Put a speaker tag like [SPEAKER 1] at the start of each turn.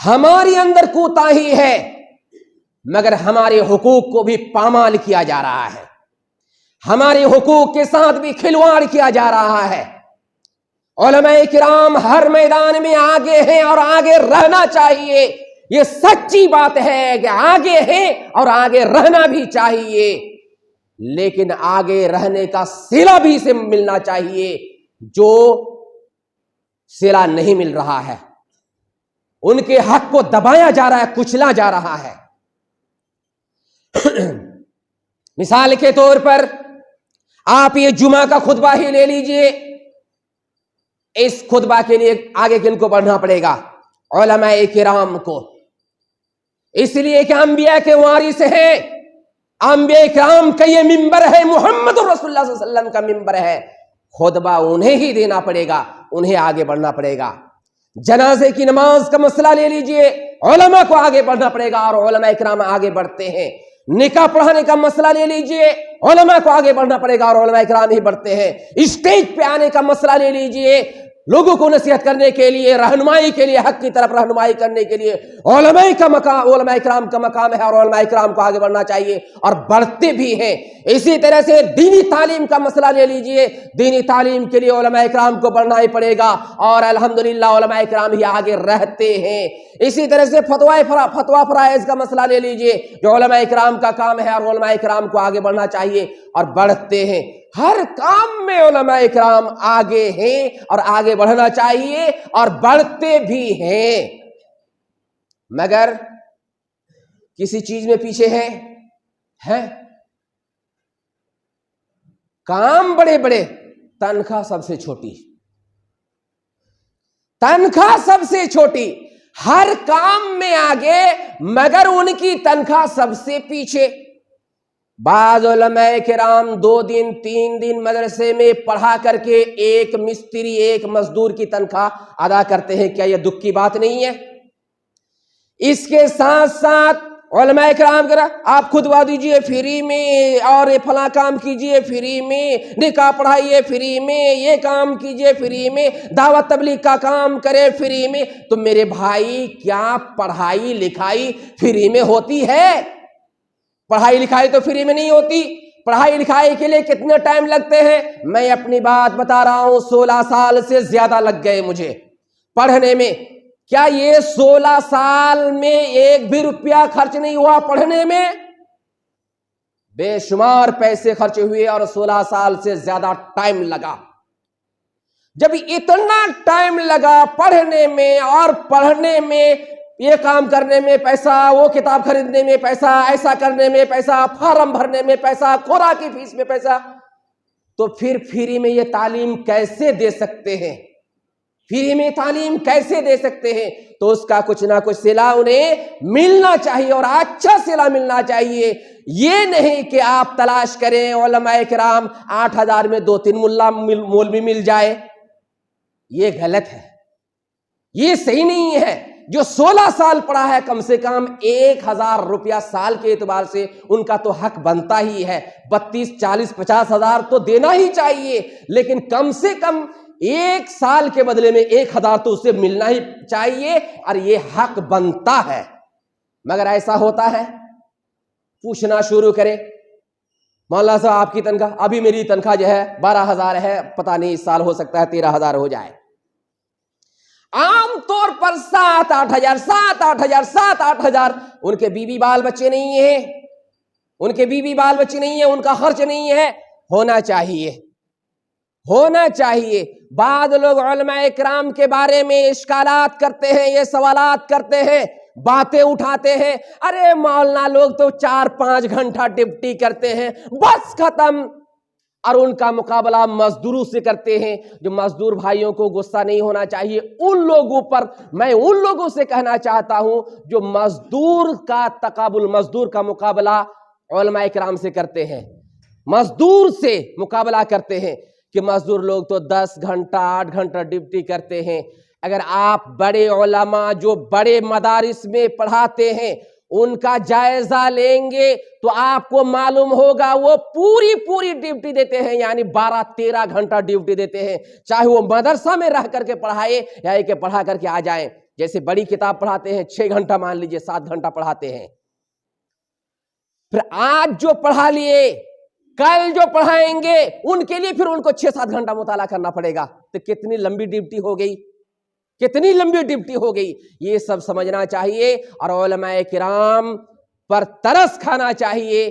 [SPEAKER 1] ہماری اندر کوتاہی ہے، مگر ہمارے حقوق کو بھی پامال کیا جا رہا ہے، ہمارے حقوق کے ساتھ بھی کھلواڑ کیا جا رہا ہے۔ علماء کرام ہر میدان میں آگے ہیں اور آگے رہنا چاہیے، یہ سچی بات ہے کہ آگے ہیں اور آگے رہنا بھی چاہیے، لیکن آگے رہنے کا صلہ بھی سے ملنا چاہیے، جو صلہ نہیں مل رہا ہے، ان کے حق کو دبایا جا رہا ہے، کچلا جا رہا ہے۔ مثال کے طور پر آپ یہ جمعہ کا خطبہ ہی لے لیجئے، اس خطبہ کے لیے آگے کن کو بڑھنا پڑے گا؟ علماء کرام کو، اس لیے کہ انبیاء کے وارث ہیں، انبیاء کرام کا یہ منبر ہے، محمد رسول اللہ صلی اللہ علیہ وسلم کا منبر ہے، خطبہ انہیں ہی دینا پڑے گا، انہیں آگے بڑھنا پڑے گا۔ جنازے کی نماز کا مسئلہ لے لیجئے، علماء کو آگے بڑھنا پڑے گا اور علماء کرام آگے بڑھتے ہیں۔ نکاح پڑھانے کا مسئلہ لے لیجئے، علماء کو آگے بڑھنا پڑے گا اور علماء کرام ہی بڑھتے ہیں۔ اسٹیج پہ آنے کا مسئلہ لے لیجئے، لوگوں کو نصیحت کرنے کے لیے، رہنمائی کے لیے، حق کی طرف رہنمائی کرنے کے لیے علماء کرام کا مقام ہے اور علماء کرام کو آگے بڑھنا چاہیے اور بڑھتے بھی ہیں۔ اسی طرح سے دینی تعلیم کا مسئلہ لے لیجئے، دینی تعلیم کے لیے علماء کرام کو بڑھنا ہی پڑے گا اور الحمدللہ علماء کرام ہی آگے رہتے ہیں۔ اسی طرح سے فتویٰ فرائض کا مسئلہ لے لیجئے، جو علماء کرام کا کام ہے اور علماء کرام کو آگے بڑھنا چاہیے اور بڑھتے ہیں۔ ہر کام میں علماء کرام آگے ہیں اور آگے بڑھنا چاہیے اور بڑھتے بھی ہیں، مگر کسی چیز میں پیچھے ہے، کام بڑے بڑے، تنخواہ سب سے چھوٹی، تنخواہ سب سے چھوٹی، ہر کام میں آگے مگر ان کی تنخواہ سب سے پیچھے۔ بعض علماء کرام 2 دن 3 دن مدرسے میں پڑھا کر کے ایک مستری ایک مزدور کی تنخواہ ادا کرتے ہیں، کیا یہ دکھ کی بات نہیں ہے؟ اس کے ساتھ ساتھ علماء کرام کہہ رہا آپ خطبہ دیجئے فری میں، اور فلاں کام کیجئے فری میں، نکاح پڑھائیے فری میں، یہ کام کیجئے فری میں، دعوت تبلیغ کا کام کرے فری میں۔ تو میرے بھائی، کیا پڑھائی لکھائی فری میں ہوتی ہے؟ پڑھائی لکھائی تو فری میں نہیں ہوتی۔ پڑھائی لکھائی کے لیے کتنے ٹائم لگتے ہیں؟ میں اپنی بات بتا رہا ہوں، 16 سال سے زیادہ لگ گئے مجھے پڑھنے میں۔ کیا یہ 16 سال میں ایک بھی روپیہ خرچ نہیں ہوا پڑھنے میں؟ بے شمار پیسے خرچ ہوئے اور 16 سال سے زیادہ ٹائم لگا۔ جب اتنا ٹائم لگا پڑھنے میں، اور پڑھنے میں، یہ کام کرنے میں پیسہ، وہ کتاب خریدنے میں پیسہ، ایسا کرنے میں پیسہ، فارم بھرنے میں پیسہ، خوراک کی فیس میں پیسہ، تو پھر فری میں یہ تعلیم کیسے دے سکتے ہیں؟ فری میں تعلیم کیسے دے سکتے ہیں؟ تو اس کا کچھ نہ کچھ صلہ انہیں ملنا چاہیے اور اچھا صلہ ملنا چاہیے۔ یہ نہیں کہ آپ تلاش کریں علماء کرام 8,000 میں 2-3 مولوی مل جائے، یہ غلط ہے، یہ صحیح نہیں ہے۔ جو 16 سال پڑھا ہے، کم سے کم 1,000 روپیہ سال کے اعتبار سے ان کا تو حق بنتا ہی ہے، 32, 40, 50 ہزار تو دینا ہی چاہیے، لیکن کم سے کم 1 سال کے بدلے میں 1,000 تو اسے ملنا ہی چاہیے اور یہ حق بنتا ہے۔ مگر ایسا ہوتا ہے؟ پوچھنا شروع کرے، مولانا صاحب آپ کی تنخواہ؟ ابھی میری تنخواہ جو ہے 12,000 ہے، پتہ نہیں اس سال ہو سکتا ہے 13,000 ہو جائے۔ عام طور پر 7-8 ہزار 7-8 ہزار، ان کے بیوی بال بچے نہیں ہیں، ان کے بیوی بال بچے نہیں ہیں، ان کا خرچ نہیں ہے، ہونا چاہیے، ہونا چاہیے۔ بعض لوگ علماء کرام کے بارے میں اشکالات کرتے ہیں، یہ سوالات کرتے ہیں، باتیں اٹھاتے ہیں، ارے مولانا لوگ تو 4-5 گھنٹہ ڈیوٹی کرتے ہیں، بس ختم، اور ان کا مقابلہ مزدوروں سے کرتے ہیں۔ جو مزدور بھائیوں کو غصہ نہیں ہونا چاہیے ان لوگوں پر، میں ان لوگوں سے کہنا چاہتا ہوں جو مزدور کا مقابلہ علماء کرام سے کرتے ہیں، مزدور سے مقابلہ کرتے ہیں کہ مزدور لوگ تو 10 گھنٹہ 8 گھنٹہ ڈیوٹی کرتے ہیں۔ اگر آپ بڑے علماء جو بڑے مدارس میں پڑھاتے ہیں ان کا جائزہ لیں گے تو آپ کو معلوم ہوگا وہ پوری ڈیوٹی دیتے ہیں، یعنی 12-13 گھنٹہ ڈیوٹی دیتے ہیں، چاہے وہ مدرسہ میں رہ کر کے پڑھائے یا کہ پڑھا کر کے آ جائیں۔ جیسے بڑی کتاب پڑھاتے ہیں 6 گھنٹہ مان لیجئے 7 گھنٹہ پڑھاتے ہیں، پھر آج جو پڑھا لیے کل جو پڑھائیں گے ان کے لیے پھر ان کو 6-7 گھنٹہ مطالعہ کرنا پڑے گا، تو کتنی لمبی ڈیوٹی ہو گئی، کتنی لمبی ڈیوٹی ہو گئی. یہ سب سمجھنا چاہیے اور علماء کرام پر ترس کھانا چاہیے.